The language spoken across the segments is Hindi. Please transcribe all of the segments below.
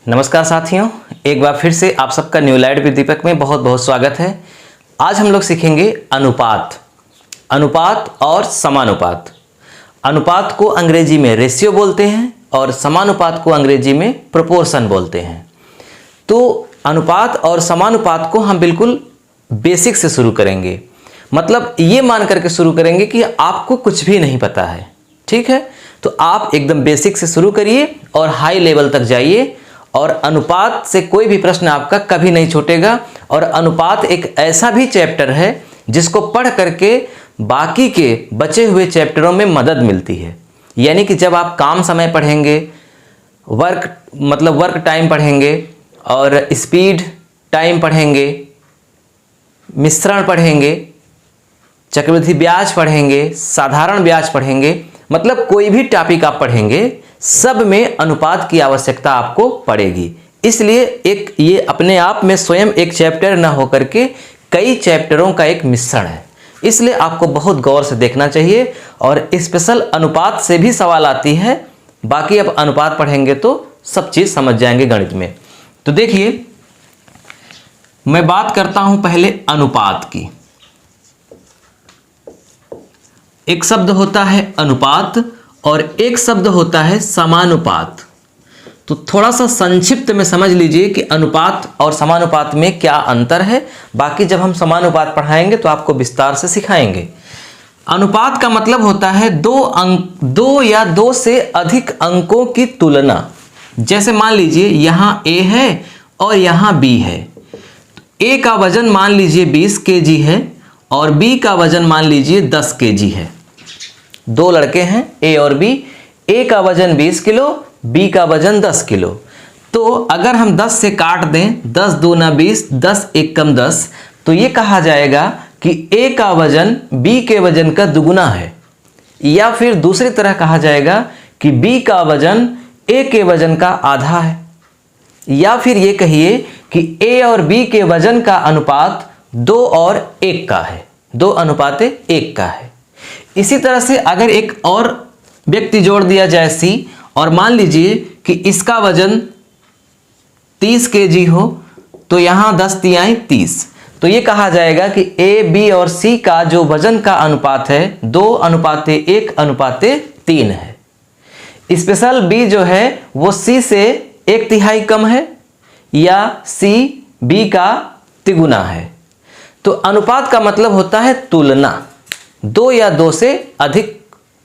नमस्कार साथियों, एक बार फिर से आप सबका न्यू लाइट विद दीपक में बहुत बहुत स्वागत है। आज हम लोग सीखेंगे अनुपात और समानुपात। अनुपात को अंग्रेजी में रेशियो बोलते हैं और समानुपात को अंग्रेजी में प्रोपोर्शन बोलते हैं। तो अनुपात और समानुपात को हम बिल्कुल बेसिक से शुरू करेंगे, मतलब ये मान करके शुरू करेंगे कि आपको कुछ भी नहीं पता है। ठीक है, तो आप एकदम बेसिक से शुरू करिए और हाई लेवल तक जाइए और अनुपात से कोई भी प्रश्न आपका कभी नहीं छूटेगा। और अनुपात एक ऐसा भी चैप्टर है जिसको पढ़ करके बाकी के बचे हुए चैप्टरों में मदद मिलती है। यानी कि जब आप काम समय पढ़ेंगे, वर्क टाइम पढ़ेंगे और स्पीड टाइम पढ़ेंगे, मिश्रण पढ़ेंगे, चक्रवृद्धि ब्याज पढ़ेंगे, साधारण ब्याज पढ़ेंगे, मतलब कोई भी टॉपिक आप पढ़ेंगे सब में अनुपात की आवश्यकता आपको पड़ेगी। इसलिए एक ये अपने आप में स्वयं एक चैप्टर न होकर के कई चैप्टरों का एक मिश्रण है। इसलिए आपको बहुत गौर से देखना चाहिए और स्पेशल अनुपात से भी सवाल आती है। बाकी अब अनुपात पढ़ेंगे तो सब चीज़ समझ जाएंगे गणित में। तो देखिए, मैं बात करता हूं पहले अनुपात की। एक शब्द होता है अनुपात और एक शब्द होता है समानुपात। तो थोड़ा सा संक्षिप्त में समझ लीजिए कि अनुपात और समानुपात में क्या अंतर है। बाकी जब हम समानुपात पढ़ाएंगे तो आपको विस्तार से सिखाएंगे। अनुपात का मतलब होता है दो या दो से अधिक अंकों की तुलना। जैसे मान लीजिए यहाँ A है और यहाँ B है। A का वजन मान लीजिए 20 kg है और B का वजन मान लीजिए 10 kg है। दो लड़के हैं A और B, A का वजन 20 किलो, B का वजन 10 किलो। तो अगर हम 10 से काट दें, 10 दूना 20, 10 एक कम 10, तो ये कहा जाएगा कि A का वजन B के वजन का दुगुना है। या फिर दूसरी तरह कहा जाएगा कि B का वजन A के वजन का आधा है। या फिर ये कहिए कि A और B के वजन का अनुपात 2 और 1 का है, 2 अनुपात 1 का है। इसी तरह से अगर एक और व्यक्ति जोड़ दिया जाए C, और मान लीजिए कि इसका वजन 30 kg हो, तो यहाँ 10 तिहाई 30। तो ये कहा जाएगा कि A, B और C का जो वजन का अनुपात है 2 अनुपात 1 अनुपात 3 है। स्पेशल B जो है वो C से 1 तिहाई कम है या C B का तिगुना है। तो अनुपात का मतलब होता है तुलना, 2 या 2 से अधिक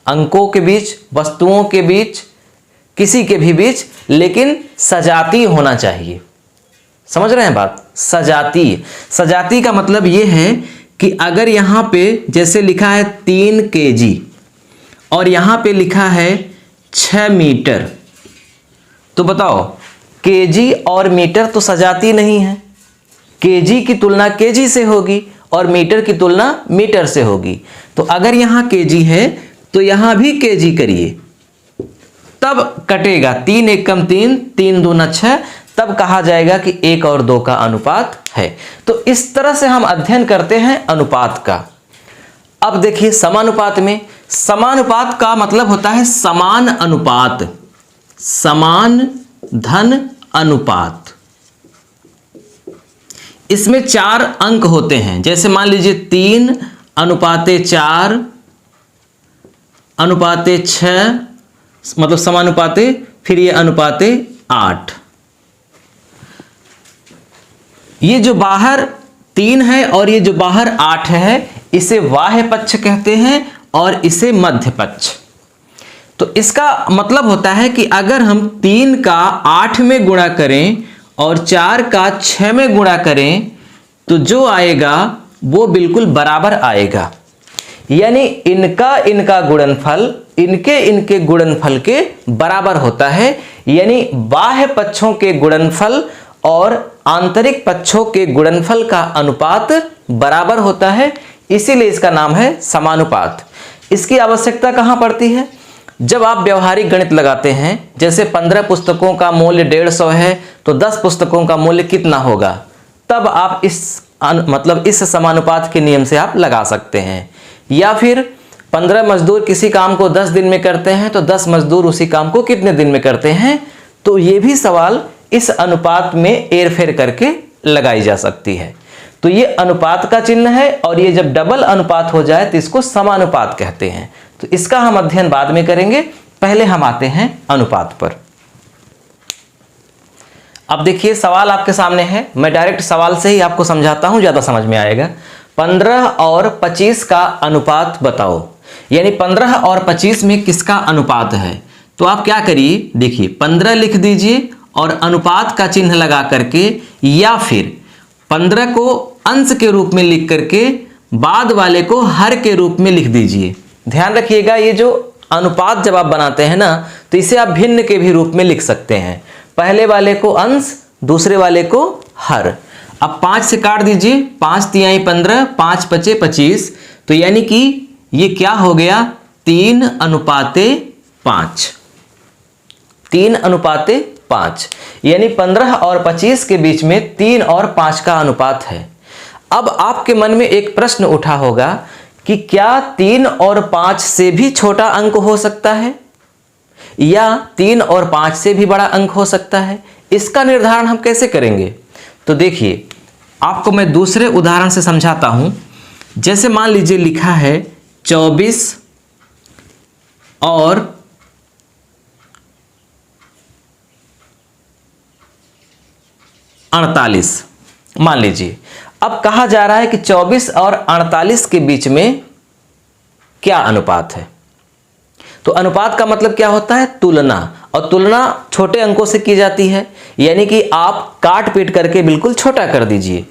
अंकों के बीच, वस्तुओं के बीच, किसी के भी बीच, लेकिन सजातीय होना चाहिए। समझ रहे हैं बात? सजातीय का मतलब ये है कि अगर यहाँ पे जैसे लिखा है 3 kg और यहाँ पे लिखा है 6 मीटर, तो बताओ kg और मीटर तो सजातीय नहीं है। kg की तुलना kg से होगी और मीटर की तुलना मीटर से होगी। तो अगर यहाँ kg है तो यहाँ भी kg करिए, तब कटेगा। 3 एक कम 3, 3 दूना 6, तब कहा जाएगा कि 1 और 2 का अनुपात है। तो इस तरह से हम अध्ययन करते हैं अनुपात का। अब देखिए समानुपात में, समानुपात का मतलब होता है समान अनुपात, समान धन अनुपात। इसमें 4 अंक होते हैं। जैसे मान लीजिए 3 अनुपात 4 अनुपात 6, मतलब समानुपात, फिर ये अनुपात 8। ये जो बाहर 3 है और ये जो बाहर 8 है, इसे बाह्य पक्ष कहते हैं और इसे मध्य पक्ष। तो इसका मतलब होता है कि अगर हम 3 का 8 में गुणा करें और 4 का 6 में गुणा करें तो जो आएगा वो बिल्कुल बराबर आएगा। यानी इनका गुणनफल इनके गुणनफल के बराबर होता है। यानी बाह्य पक्षों के गुणनफल और आंतरिक पक्षों के गुणनफल का अनुपात बराबर होता है, इसीलिए इसका नाम है समानुपात। इसकी आवश्यकता कहाँ पड़ती है? जब आप व्यवहारिक गणित लगाते हैं, जैसे 15 पुस्तकों का मूल्य 150 है तो 10 पुस्तकों का मूल्य कितना होगा, तब आप इस समानुपात के नियम से आप लगा सकते हैं। या फिर 15 मजदूर किसी काम को 10 दिन में करते हैं तो 10 मजदूर उसी काम को कितने दिन में करते हैं, तो ये भी सवाल इस अनुपात में हेरफेर करके लगाई जा सकती है। तो ये अनुपात का चिन्ह है, और ये जब डबल अनुपात हो जाए तो इसको समानुपात कहते हैं। तो इसका हम अध्ययन बाद में करेंगे, पहले हम आते हैं अनुपात पर। अब देखिए सवाल आपके सामने है, मैं डायरेक्ट सवाल से ही आपको समझाता हूं, ज्यादा समझ में आएगा। 15 और 25 का अनुपात बताओ, यानी 15 और 25 में किसका अनुपात है। तो आप क्या करिए, देखिए 15 लिख दीजिए और अनुपात का चिन्ह लगा करके, या फिर 15 को अंश के रूप में लिख करके बाद वाले को हर के रूप में लिख दीजिए। ध्यान रखिएगा, ये जो अनुपात जब आप बनाते हैं ना, तो इसे आप भिन्न के भी रूप में लिख सकते हैं। पहले वाले को अंश, दूसरे वाले को हर। अब 5 से काट दीजिए, 5 तिहाई 15, 5 पचे 25, तो यानी कि ये क्या हो गया, 3:5। 3:5, यानी 15 और 25 के बीच में 3 और 5 का अनुपात है। अब आपके मन में एक प्रश्न उठा होगा कि क्या 3 और 5 से भी छोटा अंक हो सकता है, या 3 और 5 से भी बड़ा अंक हो सकता है। इसका निर्धारण हम कैसे करेंगे, तो देखिए आपको मैं दूसरे उदाहरण से समझाता हूं। जैसे मान लीजिए लिखा है 24 और 48, मान लीजिए। अब कहा जा रहा है कि 24 और 48 के बीच में क्या अनुपात है। तो अनुपात का मतलब क्या होता है, तुलना, और तुलना छोटे अंकों से की जाती है, यानी कि आप काट पीट करके बिल्कुल छोटा कर दीजिए।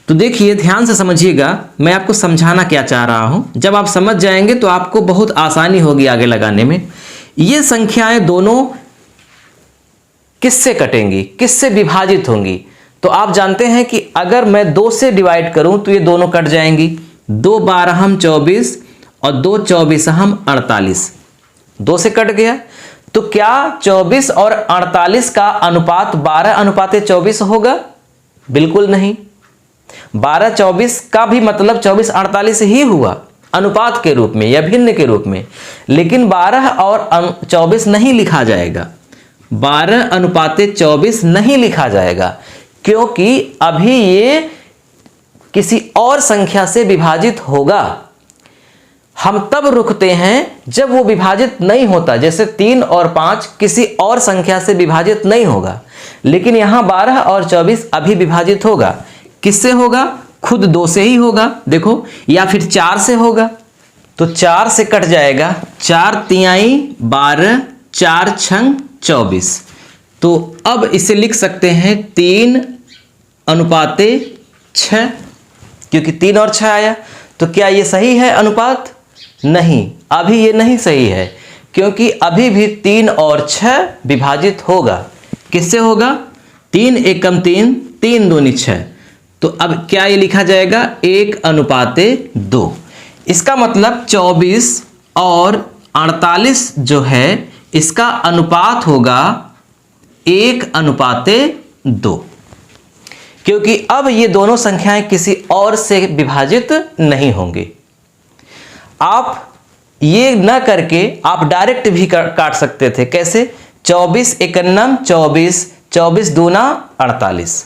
तो देखिए ध्यान से समझिएगा, मैं आपको समझाना क्या चाह रहा हूं। जब आप समझ जाएंगे तो आपको बहुत आसानी होगी आगे लगाने में। ये संख्याएं दोनों किससे कटेंगी, किससे विभाजित होंगी। तो आप जानते हैं कि अगर मैं 2 से डिवाइड करूं तो ये दोनों कट जाएंगी। 2 12 24 और 2 24 48, 2 से कट गया। तो क्या 24 और 48 का अनुपात 12:24 होगा? बिल्कुल नहीं। 12:24 का भी मतलब 24:48 ही हुआ अनुपात के रूप में या भिन्न के रूप में, लेकिन 12 और 24 नहीं लिखा जाएगा। 12:24 नहीं लिखा जाएगा, क्योंकि अभी ये किसी और संख्या से विभाजित होगा। हम तब रुकते हैं जब वो विभाजित नहीं होता, जैसे 3 और 5 किसी और संख्या से विभाजित नहीं होगा, लेकिन यहां 12 और 24 अभी विभाजित होगा। किससे होगा? खुद 2 से ही होगा, देखो, या फिर 4 से होगा। तो 4 से कट जाएगा, 4 तिहाई 12, 4 छंग 24। तो अब इसे लिख सकते हैं 3:6, क्योंकि 3 और 6 आया। तो क्या ये सही है अनुपात? नहीं, अभी ये नहीं सही है, क्योंकि अभी भी 3 और 6 विभाजित होगा। किससे होगा? 3 एकम 3, 3 दूनी 6। तो अब क्या ये लिखा जाएगा? 1:2। इसका मतलब 24 और 48 जो है इसका अनुपात होगा 1:2, क्योंकि अब ये दोनों संख्याएं किसी और से विभाजित नहीं होंगी। आप ये न करके आप डायरेक्ट भी काट सकते थे। कैसे? 24 एकन्नम 24, 24 दूना 48।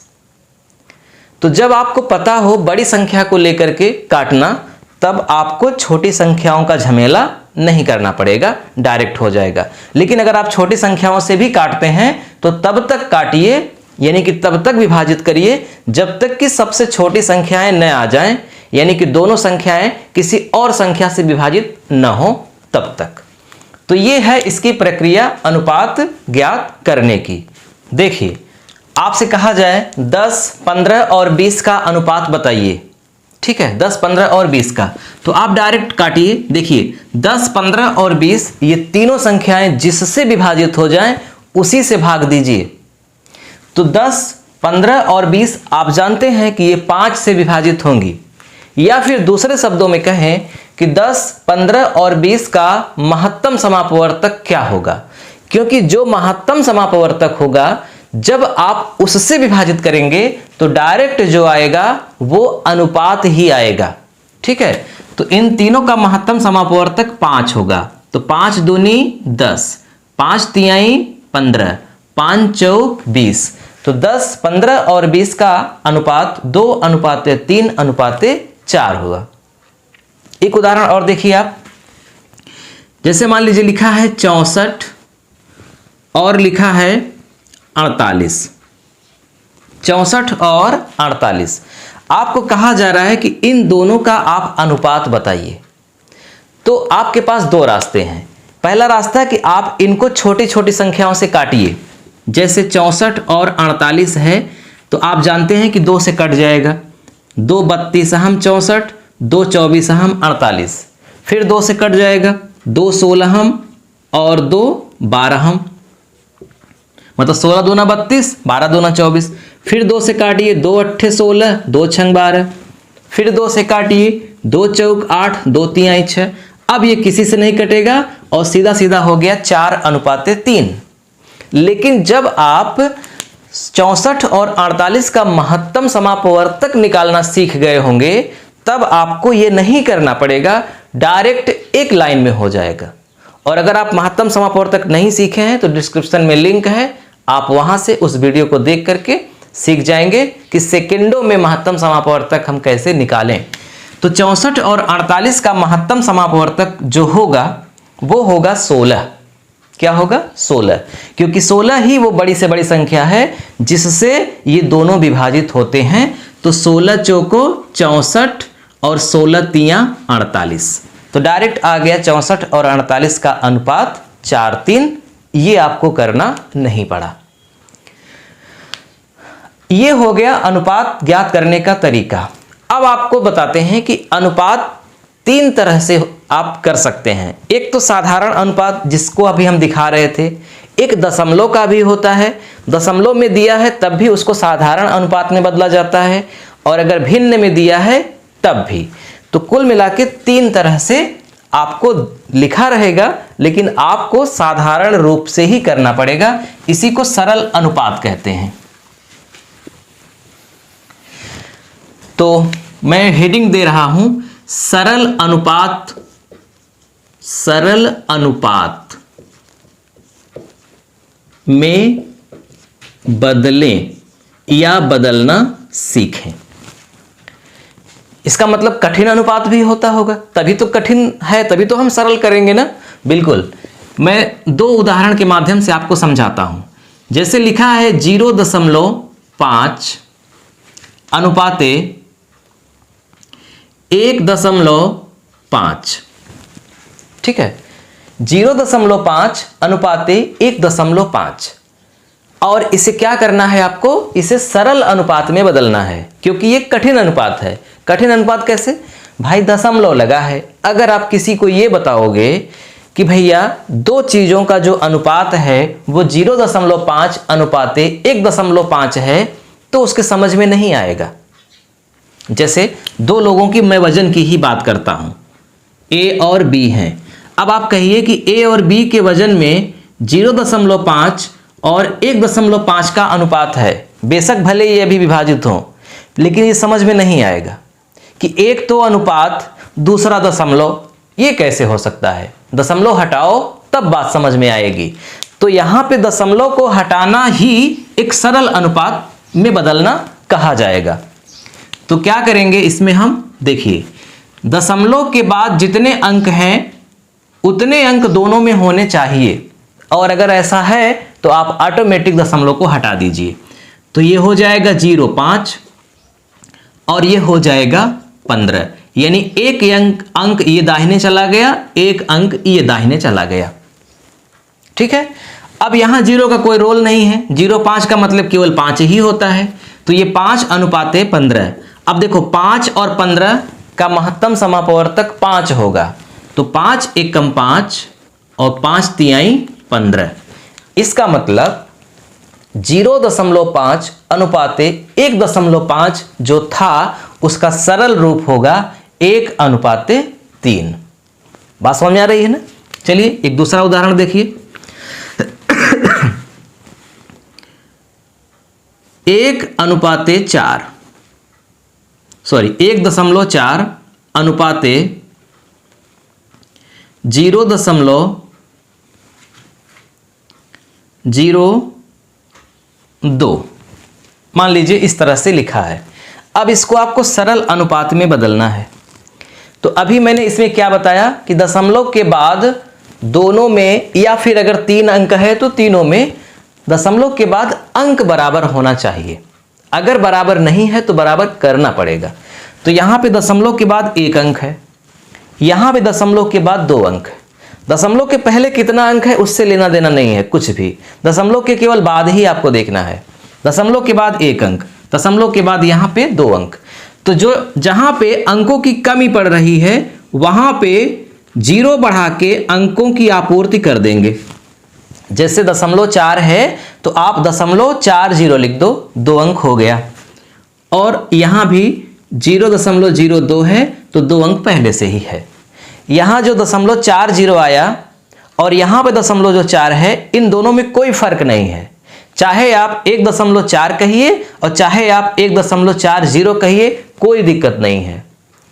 तो जब आपको पता हो बड़ी संख्या को लेकर के काटना, तब आपको छोटी संख्याओं का झमेला नहीं करना पड़ेगा, डायरेक्ट हो जाएगा। लेकिन अगर आप छोटी संख्याओं से भी काटते हैं तो तब तक काटिए, यानी कि तब तक विभाजित करिए जब तक कि सबसे छोटी संख्याएं न आ जाएं, यानी कि दोनों संख्याएं किसी और संख्या से विभाजित न हो तब तक। तो ये है इसकी प्रक्रिया अनुपात ज्ञात करने की। देखिए, आपसे कहा जाए 10, 15 और 20 का अनुपात बताइए, ठीक है, 10, 15 और 20 का, तो आप डायरेक्ट काटिए। देखिए 10, 15 और 20 ये तीनों संख्याएं जिससे विभाजित हो जाएं उसी से भाग दीजिए। तो 10, 15 और 20 आप जानते हैं कि ये 5 से विभाजित होंगी, या फिर दूसरे शब्दों में कहें कि 10, 15 और 20 का महत्तम समापवर्तक क्या होगा, क्योंकि जो महत्तम समापवर्तक होगा जब आप उससे विभाजित करेंगे तो डायरेक्ट जो आएगा वो अनुपात ही आएगा, ठीक है। तो इन तीनों का महत्तम समापवर्तक 5 होगा। तो 5 दूनी 10, 5 तिहाई 15, 5 चौक 20। तो 10, 15 और 20 का अनुपात 2:3:4 हुआ। एक उदाहरण और देखिए आप, जैसे मान लीजिए लिखा है 64 और लिखा है 48। 64 और 48, आपको कहा जा रहा है कि इन दोनों का आप अनुपात बताइए। तो आपके पास दो रास्ते हैं। पहला रास्ता है कि आप इनको छोटी छोटी संख्याओं से काटिए। जैसे 64 और 48 है तो आप जानते हैं कि 2 से कट जाएगा। 2 32 हम 64, 2 24 हम 48, फिर 2 से कट जाएगा। 2 16 हम और 2 12 हम, मतलब 16 दूना 32, 12 दूना 24। फिर 2 से काटिए, 2 8 16, 2 6 12। फिर 2 से काटिए, 2 चौक 8, 2 3 6। अब ये किसी से नहीं कटेगा और सीधा सीधा हो गया 4:3। लेकिन जब आप 64 और 48 का महत्तम समापवर्तक निकालना सीख गए होंगे तब आपको ये नहीं करना पड़ेगा, डायरेक्ट एक लाइन में हो जाएगा। और अगर आप महत्तम समापवर्तक नहीं सीखे हैं तो डिस्क्रिप्शन में लिंक है, आप वहां से उस वीडियो को देख करके सीख जाएंगे कि सेकंडों में महत्तम समापवर्तक हम कैसे निकालें। तो 64 और 48 का महत्तम समापवर्तक जो होगा वो होगा 16। क्या होगा? 16, क्योंकि 16 ही वो बड़ी से बड़ी संख्या है जिससे ये दोनों विभाजित होते हैं। तो 16 चौको 64 और 16 तिया 48। तो डायरेक्ट आ गया 64 और 48 का अनुपात 4:3। ये आपको करना नहीं पड़ा। ये हो गया अनुपात ज्ञात करने का तरीका। अब आपको बताते हैं कि अनुपात 3 तरह से आप कर सकते हैं। एक तो साधारण अनुपात जिसको अभी हम दिखा रहे थे, एक दशमलव का भी होता है। दशमलव में दिया है तब भी उसको साधारण अनुपात में बदला जाता है, और अगर भिन्न में दिया है तब भी। तो कुल मिला के 3 तरह से आपको लिखा रहेगा, लेकिन आपको साधारण रूप से ही करना पड़ेगा। इसी को सरल अनुपात कहते हैं। तो मैं हेडिंग दे रहा हूं सरल अनुपात। सरल अनुपात में बदलें या बदलना सीखें। इसका मतलब कठिन अनुपात भी होता होगा, तभी तो कठिन है, तभी तो हम सरल करेंगे ना। बिल्कुल, मैं 2 उदाहरण के माध्यम से आपको समझाता हूं। जैसे लिखा है 0.5 अनुपाते 1.5। ठीक है, 0.5 अनुपाते 1.5। और इसे क्या करना है आपको? इसे सरल अनुपात में बदलना है, क्योंकि ये कठिन अनुपात है। कठिन अनुपात कैसे? भाई दशमलव लगा है। अगर आप किसी को ये बताओगे कि भैया 2 चीजों का जो अनुपात है वो 0.5 अनुपाते 1.5 है, तो उसके समझ में नहीं आएगा। जैसे 2 लोगों की मैं वजन की ही बात करता हूं, ए और बी हैं। अब आप कहिए कि ए और बी के वजन में 0.5 और 1.5 का अनुपात है। बेशक भले ये अभी विभाजित हो, लेकिन ये समझ में नहीं आएगा कि एक तो अनुपात दूसरा दशमलव, ये कैसे हो सकता है। दशमलव हटाओ तब बात समझ में आएगी। तो यहां पे दशमलव को हटाना ही एक सरल अनुपात में बदलना कहा जाएगा। तो क्या करेंगे इसमें हम? देखिए, दशमलव के बाद जितने अंक हैं उतने अंक दोनों में होने चाहिए, और अगर ऐसा है तो आप ऑटोमेटिक दशमलव को हटा दीजिए। तो ये हो जाएगा 0.5 और ये हो जाएगा 15, यानी एक अंक ये दाहिने चला गया, एक अंक ये दाहिने चला गया। ठीक है, अब यहां 0 का कोई रोल नहीं है। 0.5 का मतलब केवल 5 ही होता है। तो ये 5 अनुपाते 15। अब देखो 5 और 15 का महत्तम समापवर्तक 5 होगा। तो 5 एकम 5 और 5 तिहाई 15। इसका मतलब 0.5 अनुपाते 1.5 जो था उसका सरल रूप होगा 1:3। बात समझ में आ रही है ना? चलिए एक दूसरा उदाहरण देखिए। 1:4 अनुपाते 0.02। मान लीजिए इस तरह से लिखा है। अब इसको आपको सरल अनुपात में बदलना है। तो अभी मैंने इसमें क्या बताया कि दशमलव के बाद दोनों में, या फिर अगर 3 अंक है तो तीनों में दशमलव के बाद अंक बराबर होना चाहिए। अगर बराबर नहीं है तो बराबर करना पड़ेगा। तो यहाँ पे दशमलव के बाद 1 अंक है, यहाँ पे दशमलव के बाद 2 अंक है। दशमलव के पहले कितना अंक है उससे लेना देना नहीं है कुछ भी, दशमलव के केवल बाद ही आपको देखना है। दशमलव के बाद 1 अंक, दशमलव के बाद यहाँ पे 2 अंक। तो जो जहाँ पे अंकों की कमी पड़ रही है वहाँ पे 0 बढ़ा के अंकों की आपूर्ति कर देंगे। जैसे 0.4 है तो आप 0.40 लिख दो, 2 अंक हो गया। और यहाँ भी 0.02 है तो 2 अंक पहले से ही है। यहाँ जो 0.40 आया और यहाँ पे 0.4 है, इन दोनों में कोई फर्क नहीं है। चाहे आप 1.4 कहिए और चाहे आप 1.40 कहिए, कोई दिक्कत नहीं है।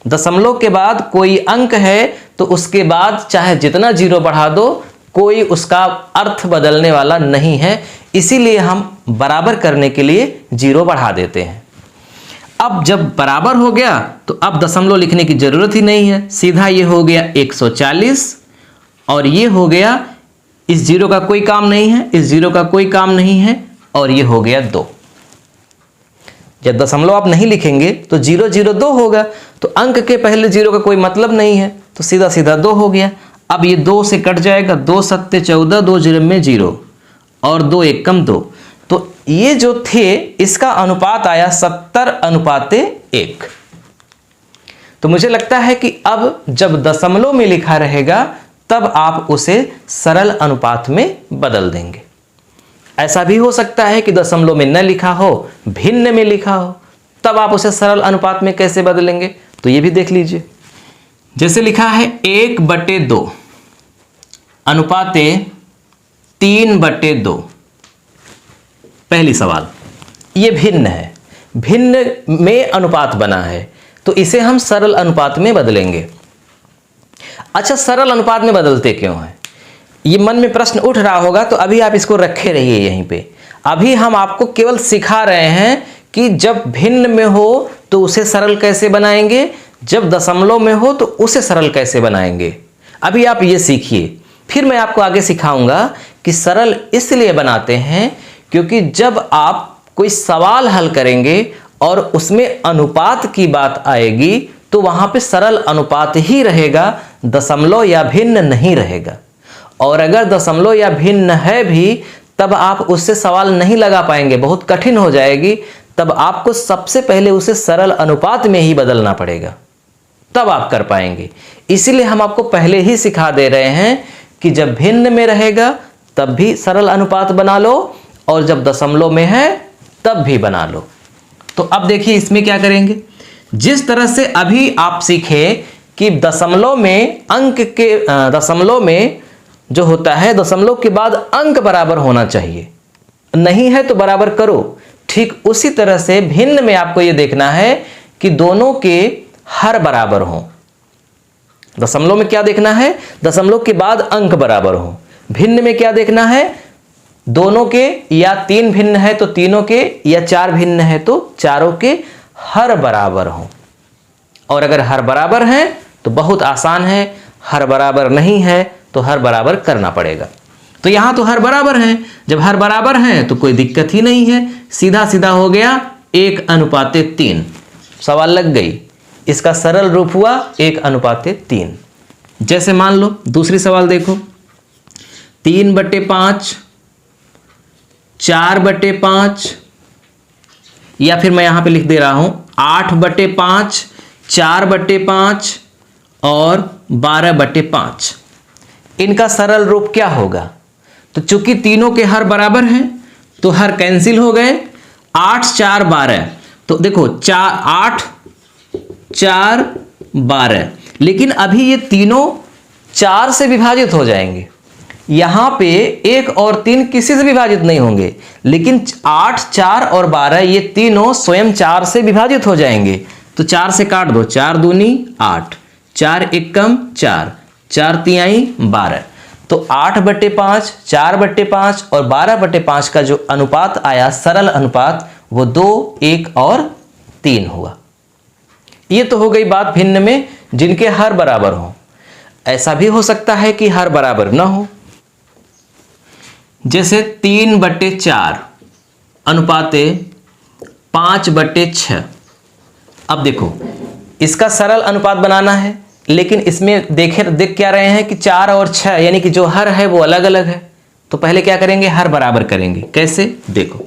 दशमलव के बाद कोई अंक है तो उसके बाद चाहे जितना 0 बढ़ा दो, कोई उसका अर्थ बदलने वाला नहीं है। इसीलिए हम बराबर करने के लिए 0 बढ़ा देते हैं। अब जब बराबर हो गया तो अब दशमलव लिखने की जरूरत ही नहीं है, सीधा ये हो गया 140 और ये हो गया, इस 0 का कोई काम नहीं है, इस 0 का कोई काम नहीं है, और ये हो गया 2। जब दशमलव आप नहीं लिखेंगे तो 002 होगा, तो अंक के पहले 0 का कोई मतलब नहीं है, तो सीधा सीधा 2 हो गया। अब ये 2 से कट जाएगा, 2 सत्ते 14, 2 0 में 0 और 2 1 कम 2। तो ये जो थे इसका अनुपात आया 70:1। तो मुझे लगता है कि अब जब दशमलव में लिखा रहेगा तब आप उसे सरल अनुपात में बदल देंगे। ऐसा भी हो सकता है कि दशमलव में न लिखा हो, भिन्न में लिखा हो, तब आप उसे सरल अनुपात में कैसे बदलेंगे तो ये भी देख लीजिए। जैसे लिखा है 1/2 अनुपाते 3/2। पहली सवाल, ये भिन्न है, भिन्न में अनुपात बना है तो इसे हम सरल अनुपात में बदलेंगे। अच्छा, सरल अनुपात में बदलते क्यों हैं? ये मन में प्रश्न उठ रहा होगा, तो अभी आप इसको रखे रहिए यहीं पे। अभी हम आपको केवल सिखा रहे हैं कि जब भिन्न में हो तो उसे सरल कैसे बनाएंगे, जब दशमलव में हो तो उसे सरल कैसे बनाएंगे। अभी आप ये सीखिए, फिर मैं आपको आगे सिखाऊंगा कि सरल इसलिए बनाते हैं क्योंकि जब आप कोई सवाल हल करेंगे और उसमें अनुपात की बात आएगी तो वहां पे सरल अनुपात ही रहेगा, दशमलव या भिन्न नहीं रहेगा। और अगर दशमलव या भिन्न है भी तब आप उससे सवाल नहीं लगा पाएंगे, बहुत कठिन हो जाएगी। तब आपको सबसे पहले उसे सरल अनुपात में ही बदलना पड़ेगा, तब आप कर पाएंगे। इसीलिए हम आपको पहले ही सिखा दे रहे हैं कि जब भिन्न में रहेगा तब भी सरल अनुपात बना लो और जब दशमलव में है तब भी बना लो। तो अब देखिए इसमें क्या करेंगे। जिस तरह से अभी आप सीखे कि दशमलव में अंक के दशमलव में जो होता है दशमलव के बाद अंक बराबर होना चाहिए, नहीं है तो बराबर करो। ठीक उसी तरह से भिन्न में आपको यह देखना है कि दोनों के हर बराबर हों। दशमलव में क्या देखना है, दशमलव के बाद अंक बराबर हों। भिन्न में क्या देखना है, दोनों के या 3 भिन्न है तो तीनों के, या 4 भिन्न है तो चारों के हर बराबर हों। और अगर हर बराबर हैं तो बहुत आसान है, हर बराबर नहीं है तो हर बराबर करना पड़ेगा। तो यहां तो हर बराबर हैं, जब हर बराबर हैं तो कोई दिक्कत ही नहीं है, सीधा सीधा हो गया 1:3। सवाल लग गई, इसका सरल रूप हुआ 1:3। जैसे मान लो दूसरी सवाल देखो, 3/5, 4/5, या फिर मैं यहां पे लिख दे रहा हूं 8/5, 4/5 और 12/5। इनका सरल रूप क्या होगा? तो चूंकि तीनों के हर बराबर हैं तो हर कैंसिल हो गए। 8 4 12, तो देखो 8 4 12, लेकिन अभी ये तीनों 4 से विभाजित हो जाएंगे। यहां पे 1 और 3 किसी से विभाजित नहीं होंगे, लेकिन 8 4 और 12 ये तीनों स्वयं 4 से विभाजित हो जाएंगे। तो 4 से काट दो, 4 दूनी 8, 4 एकम 4, 4 तिहाई 12। तो 8/5, 4/5 और 12/5 का जो अनुपात आया सरल अनुपात, वो 2, 1 और 3 हुआ। ये तो हो गई बात भिन्न में जिनके हर बराबर हो। ऐसा भी हो सकता है कि हर बराबर ना हो, जैसे 3/4 अनुपाते 5/6। अब देखो, इसका सरल अनुपात बनाना है, लेकिन इसमें देख क्या रहे हैं कि 4 और 6 यानी कि जो हर है वो अलग अलग है। तो पहले क्या करेंगे, हर बराबर करेंगे। कैसे, देखो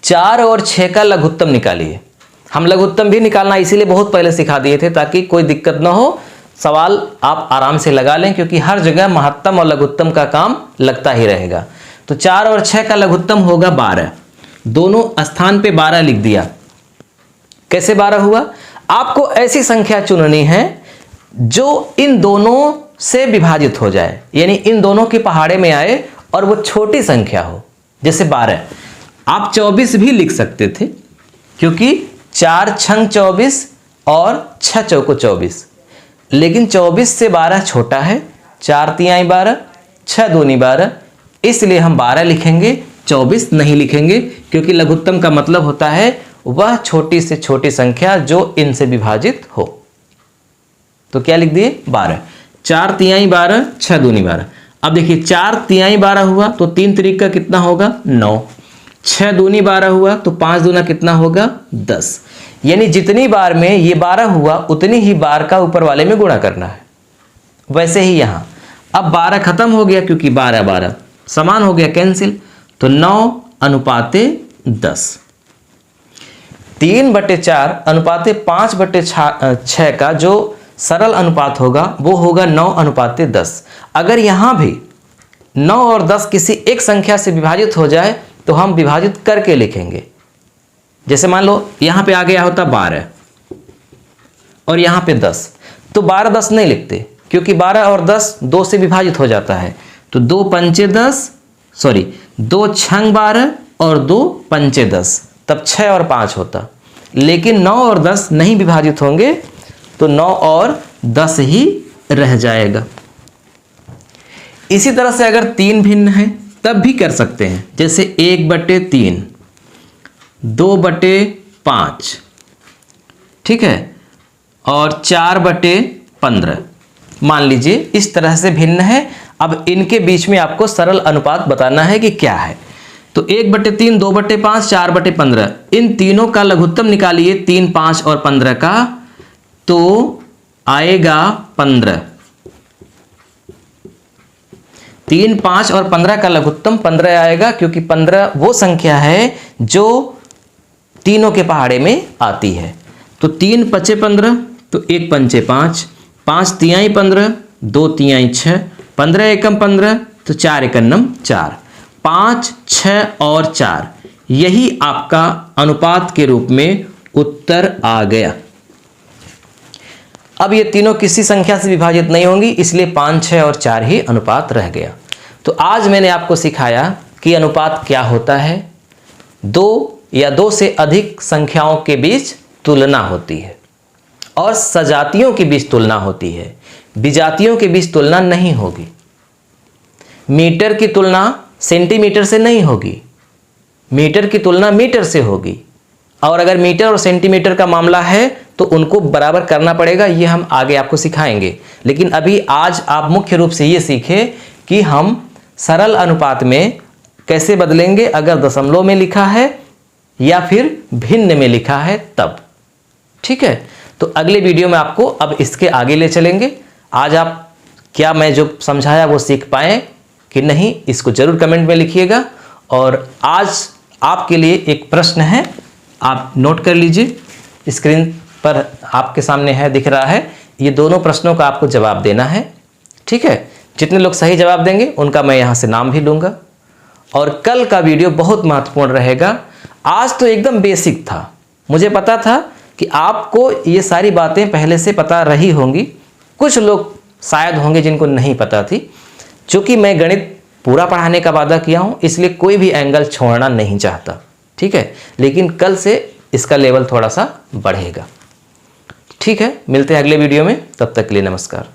4 और 6 का लघुत्तम निकालिए। हम लघुत्तम भी निकालना इसीलिए बहुत पहले सिखा दिए थे ताकि कोई दिक्कत ना हो, सवाल आप आराम से लगा लें, क्योंकि हर जगह महत्तम और लघुत्तम का काम लगता ही रहेगा। तो 4 और 6 का लघुत्तम होगा 12। दोनों स्थान पे 12 लिख दिया। कैसे 12 हुआ, आपको ऐसी संख्या चुननी है जो इन दोनों से विभाजित हो जाए, यानी इन दोनों के पहाड़े में आए और वो छोटी संख्या हो। जैसे 12, आप 24 भी लिख सकते थे, क्योंकि 4 छंग 24 और 6 चौको 24, लेकिन 24 से 12 छोटा है। 4 तिहाई 12, 6 दूनी 12, इसलिए हम 12 लिखेंगे, 24 नहीं लिखेंगे, क्योंकि लघुत्तम का मतलब होता है वह छोटी से छोटी संख्या जो इनसे विभाजित हो। तो क्या लिख दिए, 12। 4 तिहाई 12, 6 दूनी 12। अब देखिए 4 तिहाई 12 हुआ तो 3 तिरिक का कितना होगा, 9। 6 दूनी 12 हुआ तो 5 दूना कितना होगा, 10। यानी जितनी बार में ये 12 हुआ उतनी ही बार का ऊपर वाले में गुणा करना है। वैसे ही यहां अब 12 खत्म हो गया, क्योंकि 12 12 समान हो गया, कैंसिल। तो 9/10। 3/4 अनुपाते 5/6 का जो सरल अनुपात होगा वो होगा 9/10। अगर यहां भी 9 और 10 किसी एक संख्या से विभाजित हो जाए तो हम विभाजित करके लिखेंगे। जैसे मान लो यहां पे आ गया होता 12 और यहां पे 10, तो 12 10 नहीं लिखते, क्योंकि 12 और 10 2 से विभाजित हो जाता है। तो 2 पंचे 10, सॉरी 2 छंग 12 और 2 पंचे 10, तब 6 और 5 होता। लेकिन 9 और 10 नहीं विभाजित होंगे, तो 9 और 10 ही रह जाएगा। इसी तरह से अगर 3 भिन्न है तब भी कर सकते हैं, जैसे 1/3, 2/5, ठीक है, और 4/15 मान लीजिए। इस तरह से भिन्न है। अब इनके बीच में आपको सरल अनुपात बताना है कि क्या है। तो 1/3, 2/5, 4/15, इन तीनों का लघुत्तम निकालिए। 3, 5 और 15 का, तो आएगा 15। 3, 5 और 15 का लघुत्तम 15 आएगा, क्योंकि 15 वो संख्या है जो तीनों के पहाड़े में आती है। तो 3 पचे 15, तो 1 पंचे 5, 5 तिहाई 15, 2 तिहाई 6, 15 एकम 15, तो 4 एकन्नम 4, 5, 6 और 4, यही आपका अनुपात के रूप में उत्तर आ गया। अब ये तीनों किसी संख्या से विभाजित नहीं होंगी, इसलिए 5, 6 और 4 ही अनुपात रह गया। तो आज मैंने आपको सिखाया कि अनुपात क्या होता है। 2 या 2 से अधिक संख्याओं के बीच तुलना होती है, और सजातियों के बीच तुलना होती है, विजातियों के बीच तुलना नहीं होगी। मीटर की तुलना सेंटीमीटर से नहीं होगी, मीटर की तुलना मीटर से होगी। और अगर मीटर और सेंटीमीटर का मामला है तो उनको बराबर करना पड़ेगा, ये हम आगे आपको सिखाएंगे। लेकिन अभी आज आप मुख्य रूप से ये सीखे कि हम सरल अनुपात में कैसे बदलेंगे, अगर दशमलव में लिखा है या फिर भिन्न में लिखा है तब। ठीक है, तो अगले वीडियो में आपको अब इसके आगे ले चलेंगे। आज आप क्या मैं जो समझाया वो सीख पाए कि नहीं, इसको जरूर कमेंट में लिखिएगा। और आज आपके लिए एक प्रश्न है, आप नोट कर लीजिए। स्क्रीन पर आपके सामने है, दिख रहा है। ये दोनों प्रश्नों का आपको जवाब देना है। ठीक है, जितने लोग सही जवाब देंगे उनका मैं यहाँ से नाम भी लूँगा। और कल का वीडियो बहुत महत्वपूर्ण रहेगा। आज तो एकदम बेसिक था, मुझे पता था कि आपको ये सारी बातें पहले से पता रही होंगी। कुछ लोग शायद होंगे जिनको नहीं पता थी। चूँकि मैं गणित पूरा पढ़ाने का वादा किया हूँ, इसलिए कोई भी एंगल छोड़ना नहीं चाहता। ठीक है, लेकिन कल से इसका लेवल थोड़ा सा बढ़ेगा। ठीक है, मिलते हैं अगले वीडियो में, तब तक के लिए नमस्कार।